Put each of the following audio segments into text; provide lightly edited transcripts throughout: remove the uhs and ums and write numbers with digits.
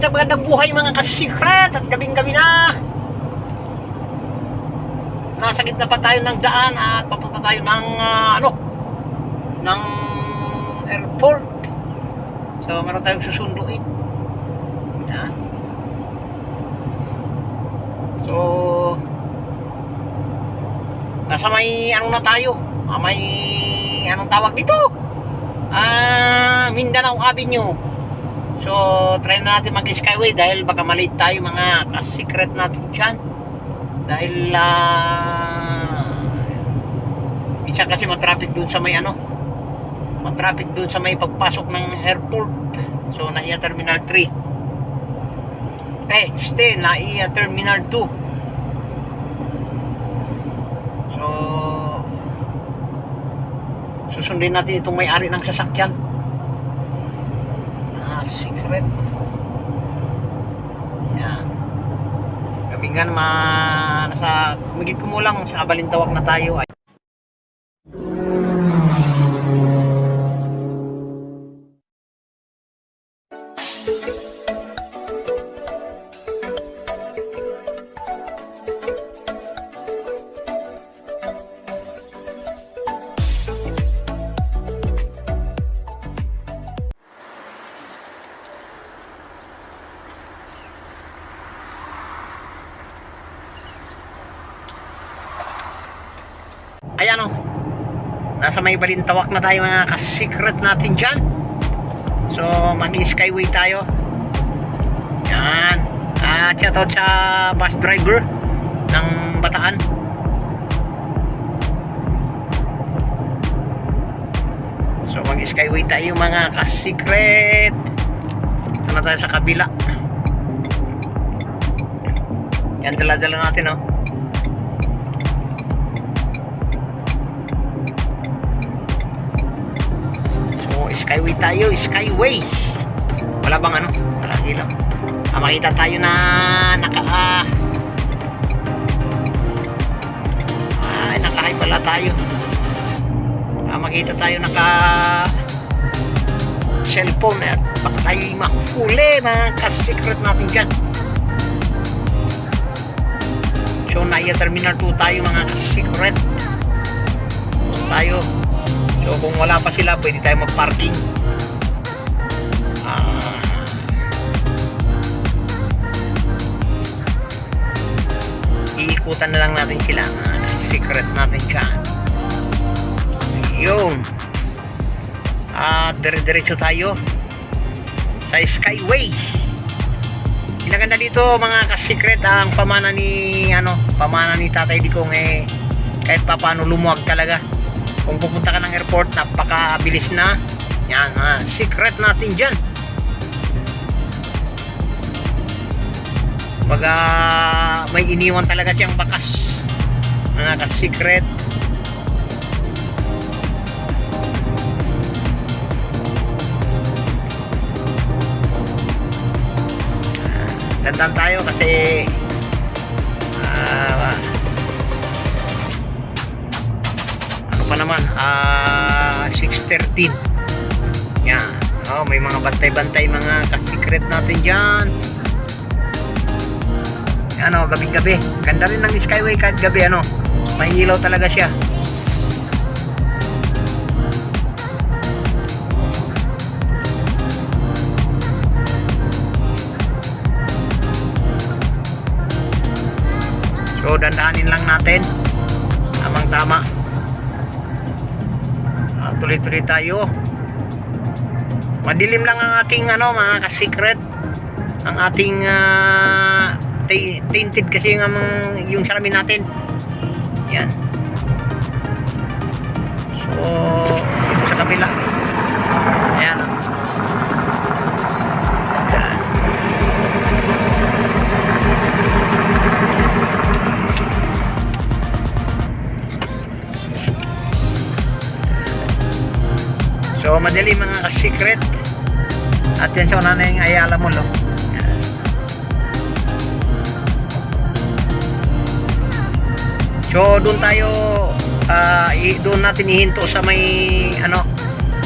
magandang buhay mga ka-secret at gabing-gabi na. Nasa gitna pa tayo ng daan at papunta tayo ng ng airport. So meron tayong susunduin. Yan. So nasa may ano na tayo? May anong tawag dito? Mindanao Avenue. So try na natin mag-skyway dahil baka malate tayo mga ka-secret natin dyan. Dahil minsan kasi matraffic dun sa may matraffic dun sa may pagpasok ng airport. So NAIA Terminal 3 NAIA Terminal 2. So susundin natin itong may-ari ng sasakyan. Secret. Yan. Kabingan nasa migit kumulang sa Balintawak na tayo. Ayan nasa may Balintawak na tayo mga ka-secret natin dyan. So mag-skyway tayo. Yan. Shout out sa bus driver ng Bataan. So mag-skyway tayo mga ka-secret. Ito na tayo sa kabila. Yan, dala-dala natin skyway tayo, skyway. Wala bang walang ilaw. Makita tayo na naka-high pala tayo. Makita tayo naka cellphone at baka tayo mahuli mga ka-secret natin dyan. So NAIA Terminal 2 tayo mga ka-secret. Tayo. So kung wala pa sila, pwede tayo mag-parking. Iikutan na lang natin sila. Secret natin dyan. Yun. Dire-diretso tayo sa skyway. Pinaganda dito mga ka-secret ang pamana ni Tatay Digong kahit pa paano lumuwag talaga. Kung pupunta ka ng airport, napakabilis na. Yan, secret natin dyan. Baga may iniwan talaga siyang bakas. Mga ka-secret. Dandan tayo kasi pa naman 6:13. Yan. May mga bantay-bantay mga ka-secret natin dyan. Yan gabing-gabi. Ganda rin ng skyway kahit gabi may ilaw talaga siya. So dandahanin lang natin. Tamang-tama. Tuloy-tuloy tayo. Madilim lang ang ating mga ka-secret. Ang ating tinted kasi yung salamin natin. Yan. So ito sa kabila. Ayan. So madali mga ka-secret. At yan sa una na yung Ayala Mall. So doon tayo doon natin ihinto sa may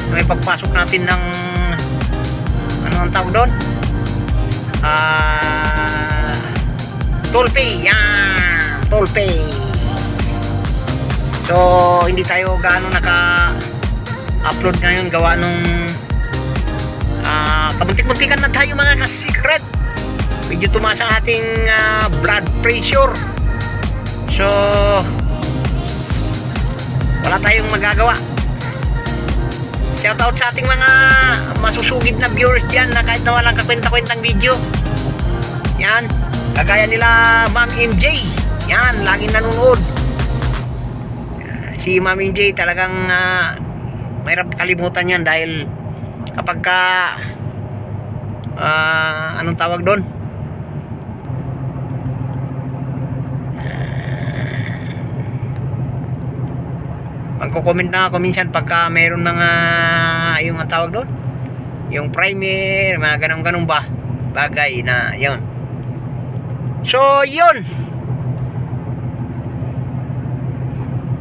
may pagpasok natin ng ang tawag doon toll pay. Yan, toll pay. So hindi tayo gaano naka-upload ngayon gawa nung kabuntik-buntikan na tayo mga ka-secret. Medyo tumaas ang ating blood pressure. So wala tayong magagawa. Shoutout sa ating mga masusugid na viewers dyan na kahit na walang kakwenta-kwentang video. Yan, kagaya nila Ma'am MJ. Yan, laging nanonood. Si Ma'am MJ talagang mahirap kalimutan yan dahil kapag ka anong tawag doon? Magko-comment na ako minsan pagka mayroon mga yung ang tawag doon, yung primer, mga ganun-ganun ba bagay na yun. So yun,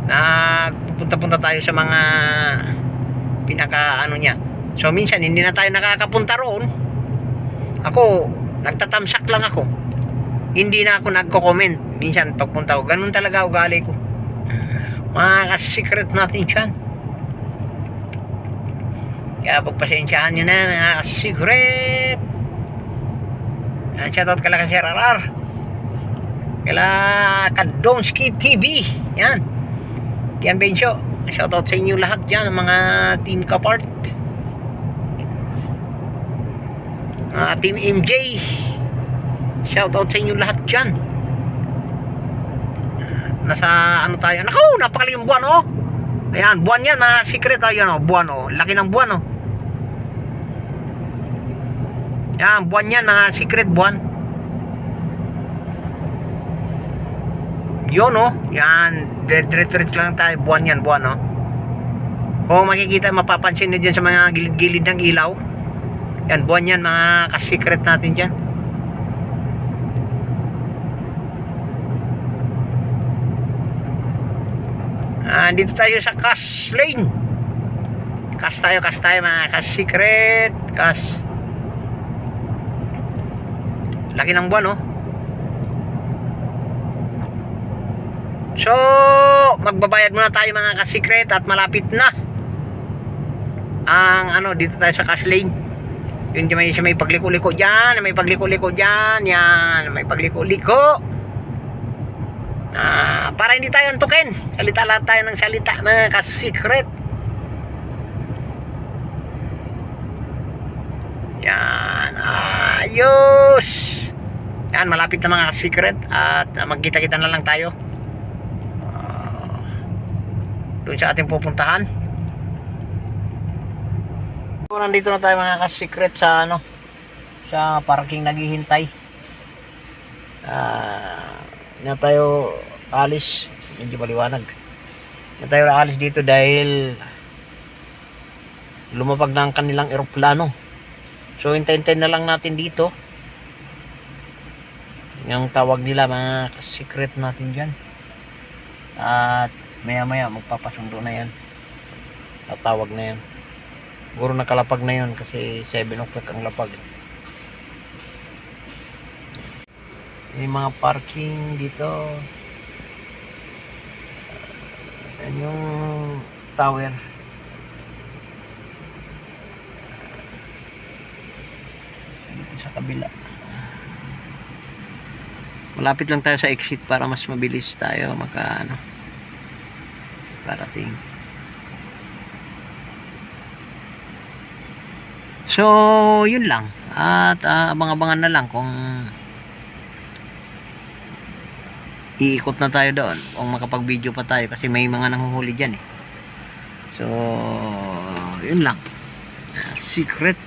nagpupunta-punta tayo sa mga pinaka ano niya. So minsan hindi na tayo nakakapunta roon. Ako nagtatamsak lang ako, hindi na ako nagko-comment minsan pagpunta ko. Ganun talaga ugali ko, mga ka-secret natin dyan. Kaya pagpasensyahan nyo na mga ka-secret. Shoutout kala ka Sir RR, kala ka Donski TV. Yan, Kian Bencho, shoutout sa inyo lahat dyan, mga team kapart, team MJ, shoutout sa inyo lahat dyan. Nasa ano tayo, naku, napakali yung buwan, oh. Ayan, buwan yan mga secret, ayan, oh, buwan, oh, laki ng buwan, oh. Yan, buwan yan mga secret, buwan. Yun, oh, yan, diretso lang tayo, buwan yan, buwan, oh. Kung makikita, mapapansin nyo dyan sa mga gilid-gilid ng ilaw, yan, buwan yan mga ka-secret natin dyan. Dito tayo sa cash lane. Cash tayo mga ka-secret. Cash. Laki ng buwan, oh. So magbabayad muna tayo mga ka-secret at malapit na ang ano, dito tayo sa cash lane. Yun dyan, may pagliko-liko dyan. May pagliko-liko dyan. Yan, may pagliko-liko. Para hindi tayo antukin, salita lang tayo ng salita na ka-secret. Yan, ayos. Yan, malapit na mga ka-secret. At magkita-kita na lang tayo doon sa ating pupuntahan. So, nandito na tayo mga ka-secret sa ano, sa parking naghihintay. Na tayo alis, medyo maliwanag. Na tayo alis dito dahil lumapag na ang kanilang eroplano. So hintay-hintay na lang natin dito yung tawag nila mga secret natin dyan. At maya maya magpapasundo na yan, tatawag na yan. Siguro nakalapag na yun kasi 7 o'clock ang lapag. May mga parking dito. Yan yung tower. Dito sa kabila. Malapit lang tayo sa exit para mas mabilis tayo parating. So yun lang. At abang-abangan na lang kung iikot na tayo doon, kung makapag-video pa tayo kasi may mga nanghuhuli dyan, eh. So yun lang, secret.